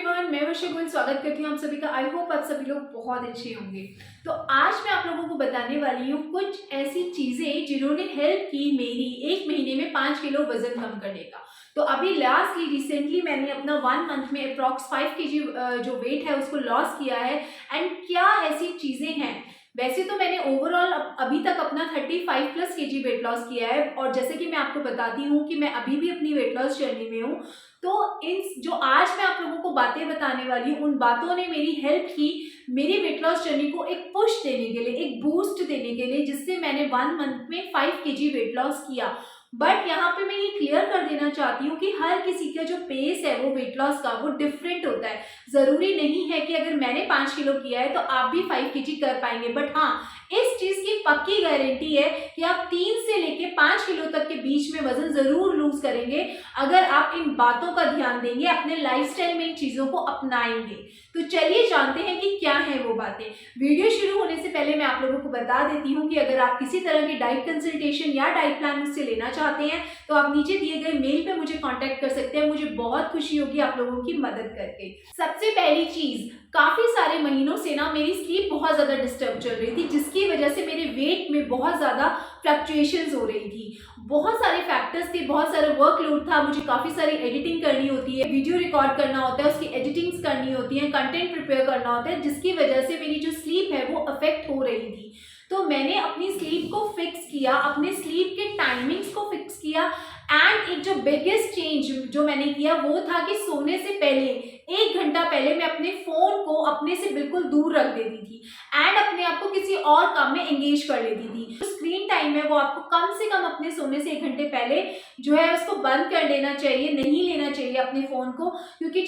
Everyone, मैं वर्षा गोयल स्वागत करती हूँ आप सभी का। आई होप आप सभी लोग बहुत अच्छे होंगे। तो आज मैं आप लोगों को बताने वाली हूँ कुछ ऐसी चीज़ें जिन्होंने हेल्प की मेरी 1 महीने में 5 किलो वजन कम करने का। तो अभी लास्टली रिसेंटली मैंने अपना 1 मंथ में अप्रॉक्स 5 केजी जो वेट है उसको लॉस किया है। एंड क्या ऐसी चीज़ें हैं, वैसे तो मैंने ओवरऑल अभी तक अपना 35 प्लस केजी वेट लॉस किया है। और जैसे कि मैं आपको बताती हूँ कि मैं अभी भी अपनी वेट लॉस जर्नी में हूँ। तो इन जो आज मैं आप लोगों को बातें बताने वाली हूँ, उन बातों ने मेरी हेल्प की मेरी वेट लॉस जर्नी को एक पुश देने के लिए, एक बूस्ट देने के लिए, जिससे मैंने 1 मंथ में 5 केजी वेट लॉस किया। बट यहाँ पे मैं ये क्लियर कर देना चाहती हूँ कि हर किसी का जो पेस है वो वेट लॉस का वो डिफरेंट होता है। ज़रूरी नहीं है कि अगर मैंने 5 किलो किया है तो आप भी 5 केजी कर पाएंगे। बट हाँ, इस चीज़ की पक्की गारंटी है कि आप 3 से लेके 5 किलो तक के बीच में वजन ज़रूर लूज करेंगे अगर आप इन बातों का ध्यान देंगे, अपने लाइफस्टाइल में इन चीज़ों को अपनाएंगे। तो चलिए जानते हैं कि क्या है वो बातें। वीडियो शुरू होने से पहले मैं आप लोगों को बता देती हूँ कि अगर आप किसी तरह की डाइट कंसल्टेशन या डाइट प्लान मुझसे लेना चाहते हैं तो आप नीचे दिए गए मेल पे मुझे कांटेक्ट कर सकते हैं। मुझे बहुत खुशी होगी आप लोगों की मदद करके। सबसे पहली चीज़, काफ़ी सारे महीनों से ना मेरी स्लीप बहुत ज़्यादा डिस्टर्ब चल रही थी, जिसकी वजह से मेरे वेट में बहुत ज़्यादा फ्लक्चुएशंस हो रही थी। बहुत सारे फैक्टर्स थे, बहुत सारा वर्कलोड था, मुझे काफ़ी सारी एडिटिंग करनी होती है, वीडियो रिकॉर्ड करना होता है, उसकी एडिटिंग्स करनी होती है, कंटेंट प्रिपेयर करना होता है, जिसकी वजह से मेरी जो स्लीप है वो अफेक्ट हो रही थी। तो मैंने अपनी स्लीप को फिक्स किया, अपने स्लीप के टाइमिंग्स को फिक्स किया। एंड एक जो बिगेस्ट चेंज जो मैंने किया वो था कि सोने से पहले 1 घंटा पहले मैं अपने फ़ोन को अपने से बिल्कुल दूर रख देती थी एंड अपने आप को किसी और काम में एंगेज कर लेती थी। जो स्क्रीन टाइम है वो आपको कम से कम अपने सोने से 1 घंटे पहले जो है उसको बंद कर देना चाहिए, नहीं लेना चाहिए अपने फ़ोन को, क्योंकि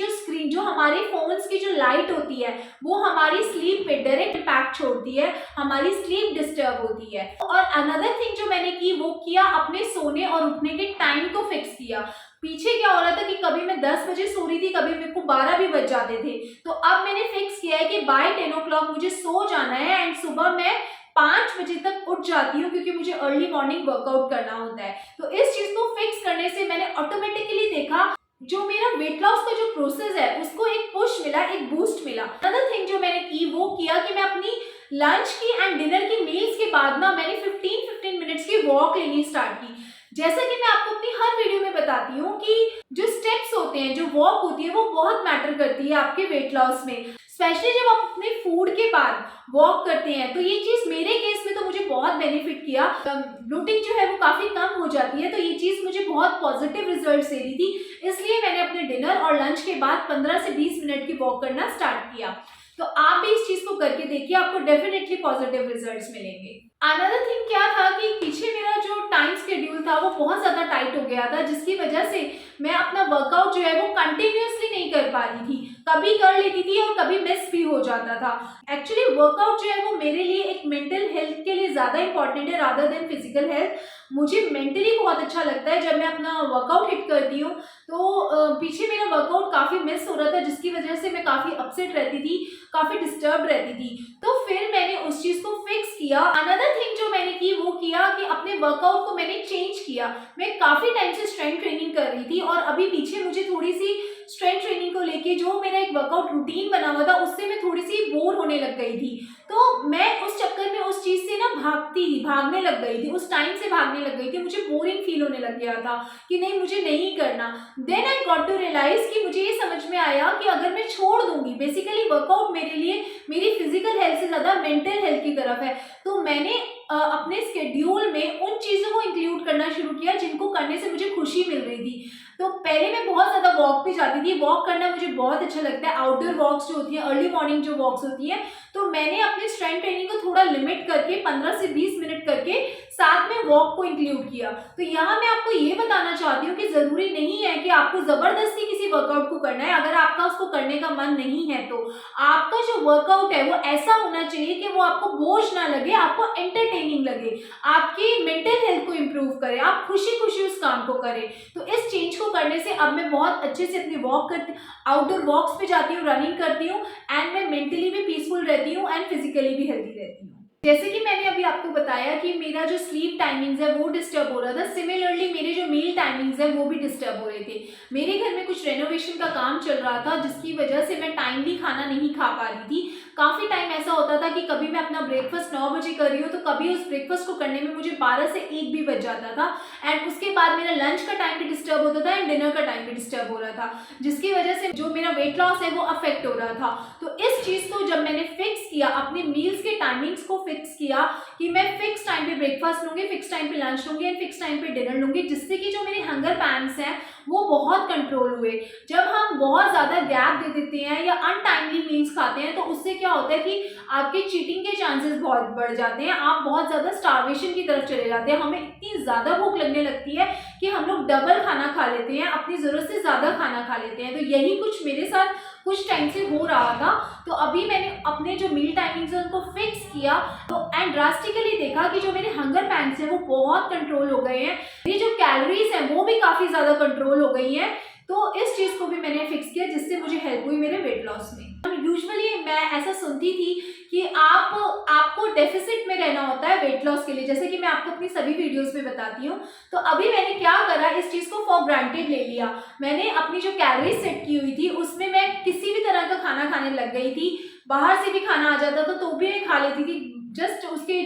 जो हमारे फ़ोन्स की जो लाइट होती है वो हमारी स्लीप पे डायरेक्ट इम्पैक्ट छोड़ती है, हमारी स्लीप डिस्टर्ब होती है। और अनदर थिंग जो मैंने की वो किया, अपने सोने और उठने के टाइम को फिक्स किया। पीछे क्या हो रहा था कि कभी मैं 10 बजे सो रही थी, कभी मेरे को 12 भी बज जाते थे। तो अब मैंने फिक्स किया है कि बाय 10 ओ क्लॉक मुझे सो जाना है एंड सुबह मैं 5 बजे तक उठ जाती हूँ, क्योंकि मुझे अर्ली मॉर्निंग वर्कआउट करना होता है। तो इस चीज को फिक्स करने से मैंने ऑटोमेटिकली देखा जो मेरा वेट लॉस का जो प्रोसेस है उसको एक पुश मिला, एक बूस्ट मिला। अनदर थिंग जो मैंने की वो किया कि मैं अपनी लंच की एंड डिनर की मील्स के बाद ना मैंने 15 मिनट्स की वॉक लेनी स्टार्ट की। जैसा कि मैं आपको अपनी हर वीडियो में बताती हूँ कि जो स्टेप्स होते हैं, जो वॉक होती है वो बहुत मैटर करती है आपके वेट लॉस में, स्पेशली जब आप अपने फूड के बाद वॉक करते हैं। तो ये चीज़ मेरे केस में तो मुझे बहुत बेनिफिट किया। ब्लोटिंग जो है वो काफ़ी कम हो जाती है, तो ये चीज़ मुझे बहुत पॉजिटिव रिजल्ट दे रही थी। इसलिए मैंने अपने डिनर और लंच के बाद 15 से 20 मिनट की वॉक करना स्टार्ट किया। तो आप भी इस चीज़ को करके देखिए, आपको डेफिनेटली पॉजिटिव रिजल्ट्स मिलेंगे। अनदर थिंग क्या था कि पीछे मेरा जो टाइम शेड्यूल था वो बहुत ज़्यादा टाइट हो गया था, जिसकी वजह से मैं अपना वर्कआउट जो है वो कंटिन्यूअसली नहीं कर पा रही थी। कभी कर लेती थी और कभी मिस भी हो जाता था। एक्चुअली वर्कआउट जो है वो मेरे लिए एक मेंटल हेल्थ के लिए ज़्यादा इंपॉर्टेंट है रादर देन फिजिकल हेल्थ। मुझे मेंटली बहुत अच्छा लगता है जब मैं अपना वर्कआउट हिट करती हूँ। तो पीछे मेरा वर्कआउट काफ़ी मिस हो रहा था, जिसकी वजह से मैं काफ़ी अपसेट रहती थी, काफ़ी डिस्टर्ब रहती थी। तो फिर मैंने उस चीज़ को फिक्स किया। अनदर थिंग जो मैंने की वो किया कि अपने वर्कआउट को मैंने चेंज किया। मैं काफ़ी टाइम से स्ट्रेंथ ट्रेनिंग कर रही थी और अभी पीछे मुझे थोड़ी सी स्ट्रेंथ ट्रेनिंग को लेके जो मेरा एक वर्कआउट रूटीन बना हुआ था उससे मैं थोड़ी सी बोर होने लग गई थी। तो मैं उस चक्कर में उस चीज़ से ना भागने लग गई थी, उस टाइम से भागने लग गई थी। मुझे बोरिंग फील होने लग गया था कि नहीं, मुझे नहीं करना। Then I got to realise कि मुझे ये समझ में आया कि अगर मैं छोड़ दूंगी, बेसिकली वर्कआउट मेरे लिए मेरी फिजिकल हेल्थ से ज़्यादा मेंटल हेल्थ की तरफ है। तो मैंने अपने स्केड्यूल में उन चीज़ों को इंक्लूड करना शुरू किया जिनको करने से मुझे खुशी मिल रही थी। तो पहले मैं बहुत ज़्यादा वॉक पे जाती थी, वॉक करना मुझे बहुत अच्छा लगता है। आउटडोर वॉक्स जो होती हैं, अर्ली मॉर्निंग जो वॉक्स होती हैं, तो मैंने अपनी स्ट्रेंथ ट्रेनिंग को थोड़ा लिमिट करके 15 से 20 मिनट करके साथ में वॉक को इंक्लूड किया। तो यहाँ मैं आपको ये बताना चाहती हूँ कि ज़रूरी नहीं है कि आपको ज़बरदस्ती किसी वर्कआउट को करना है। अगर आपका उसको करने का मन नहीं है तो आपका जो वर्कआउट है वो ऐसा होना चाहिए कि वो आपको बोझ ना लगे, आपको एंटरटेनिंग लगे, आपकी मेंटल हेल्थ को इम्प्रूव करे, आप खुशी खुशी उस काम को करें। तो इस चेंज को करने से अब मैं बहुत अच्छे से अपनी वॉक करती, आउटडोर वॉक्स पे जाती हूँ, रनिंग करती हूँ एंड मैं मेंटली भी पीसफुल रहती हूँ एंड फिजिकली भी हेल्दी रहती हूँ। जैसे कि मैंने अभी आपको बताया कि मेरा जो स्लीप टाइमिंग्स है वो डिस्टर्ब हो रहा था, सिमिलरली मेरे जो मील टाइमिंग्स है वो भी डिस्टर्ब हो रहे थे। मेरे घर में कुछ रेनोवेशन का काम चल रहा था जिसकी वजह से मैं टाइमली खाना नहीं खा पा रही थी। काफ़ी टाइम ऐसा होता था कि कभी मैं अपना ब्रेकफास्ट 9 बजे कर रही हूँ तो कभी उस ब्रेकफास्ट को करने में मुझे 12 से 1 भी बज जाता था। एंड उसके बाद मेरा लंच का टाइम भी डिस्टर्ब होता था एंड डिनर का टाइम भी डिस्टर्ब हो रहा था, जिसकी वजह से जो मेरा वेट लॉस है वो अफेक्ट हो रहा था। तो इस चीज़ को जब मैंने फिक्स किया, अपने मील्स के टाइमिंग्स को फिक्स किया कि मैं फिक्स टाइम पे ब्रेकफास्ट लूंगी, फिक्स टाइम पे लंच लूंगी एंड फिक्स टाइम पे डिनर लूंगी, जिससे कि जो मेरे हंगर पैंस हैं वो बहुत कंट्रोल हुए। जब हम बहुत ज़्यादा गैप दे देते हैं या अनटाइमली मील्स खाते हैं तो उससे क्या होता है कि आपके चीटिंग के चांसेस बहुत बढ़ जाते हैं, आप बहुत ज़्यादा स्टार्वेशन की तरफ चले जाते हैं। हमें इतनी ज़्यादा भूख लगने लगती है कि हम लोग डबल खाना खा लेते हैं, अपनी ज़रूरत से ज़्यादा खाना खा लेते हैं। तो यही कुछ मेरे साथ कुछ टाइम से हो रहा था। तो अभी मैंने अपने जो मील टाइमिंग्स है उनको फिक्स किया तो एंड ड्रास्टिकली देखा कि जो मेरे हंगर पैंस हैं वो बहुत कंट्रोल हो गए हैं, ये जो कैलोरीज हैं वो भी काफ़ी ज़्यादा कंट्रोल हो गई हैं। तो इस चीज़ को भी मैंने फिक्स किया जिससे मुझे हेल्प हुई मेरे वेट लॉस में। यूजुअली मैं ऐसा सुनती थी कि आपको डेफिसिट में रहना होता है वेट लॉस के लिए, जैसे कि मैं आपको अपनी सभी वीडियोस में बताती हूँ। तो अभी मैंने क्या करा, इस चीज़ को फॉर ग्रांटेड ले लिया। मैंने अपनी जो कैलोरीज सेट की हुई थी उसमें मैं किसी भी तरह का खाना खाने लग गई थी। बाहर से भी खाना आ जाता था तो भी मैं खा लेती थी, जस्ट उसकी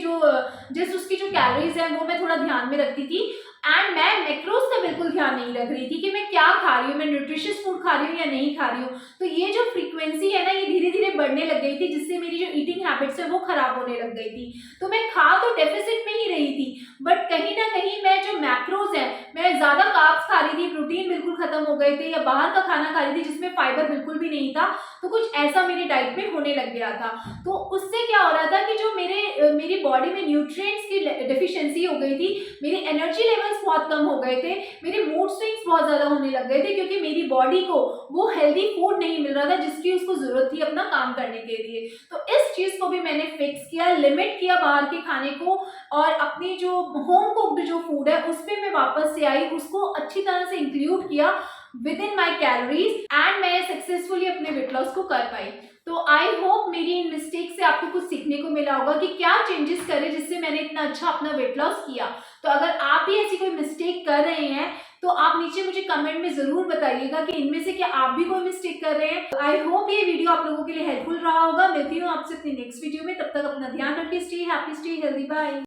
जो कैलोरीज है वो मैं थोड़ा ध्यान में रखती थी। एंड मैं मैक्रोज का बिल्कुल ध्यान नहीं रख रही थी कि मैं क्या खा रही हूँ, मैं न्यूट्रिशियस फूड खा रही हूँ या नहीं खा रही हूँ। तो ये जो फ्रीक्वेंसी है ना ये धीरे धीरे बढ़ने लग गई थी, जिससे मेरी जो ईटिंग हैबिट्स है वो खराब होने लग गई थी। तो मैं खा तो डेफिसिट में ही रही थी, बट कहीं ना कहीं मैं जो मैक्रोज है, मैं ज्यादा कार्ब्स खा रही थी, प्रोटीन बिल्कुल खत्म हो गए थे, या बाहर का खाना खा रही थी जिसमें फाइबर बिल्कुल भी नहीं था। तो कुछ ऐसा मेरी डाइट में होने लग गया था। तो उससे क्या हो रहा था कि जो मेरी बॉडी में न्यूट्रिएंट्स की डेफिशिएंसी हो गई थी, मेरी एनर्जी लेवल्स बहुत कम हो गए थे, मेरे मूड स्विंग्स बहुत ज़्यादा होने लग गए थे, क्योंकि मेरी बॉडी को वो हेल्दी फूड नहीं मिल रहा था जिसकी उसको ज़रूरत थी अपना काम करने के लिए। तो इस चीज़ को भी मैंने फिक्स किया, लिमिट किया बाहर के खाने को, और अपनी जो होम कुक्ड जो फूड है उस पर मैं वापस से आई, उसको अच्छी तरह से इंक्लूड किया with in my calories and मैं सक्सेसफुली अपने वेट लॉस को कर पाई। तो आई होप मेरी इन मिस्टेक से आपको कुछ सीखने को मिला होगा कि क्या चेंजेस करें जिससे मैंने इतना अच्छा अपना वेट लॉस किया। तो अगर आप भी ऐसी कोई मिस्टेक कर रहे हैं तो आप नीचे मुझे कमेंट में जरूर बताइएगा कि इनमें से क्या आप भी कोई मिस्टेक कर रहे हैं। आई होप ये वीडियो आप लोगों के लिए हेल्पफुल रहा होगा। मिलती हूँ आपसे अपनी नेक्स्ट वीडियो में, तब तक अपना ध्यान रखिए। Stay happy, stay healthy, bye.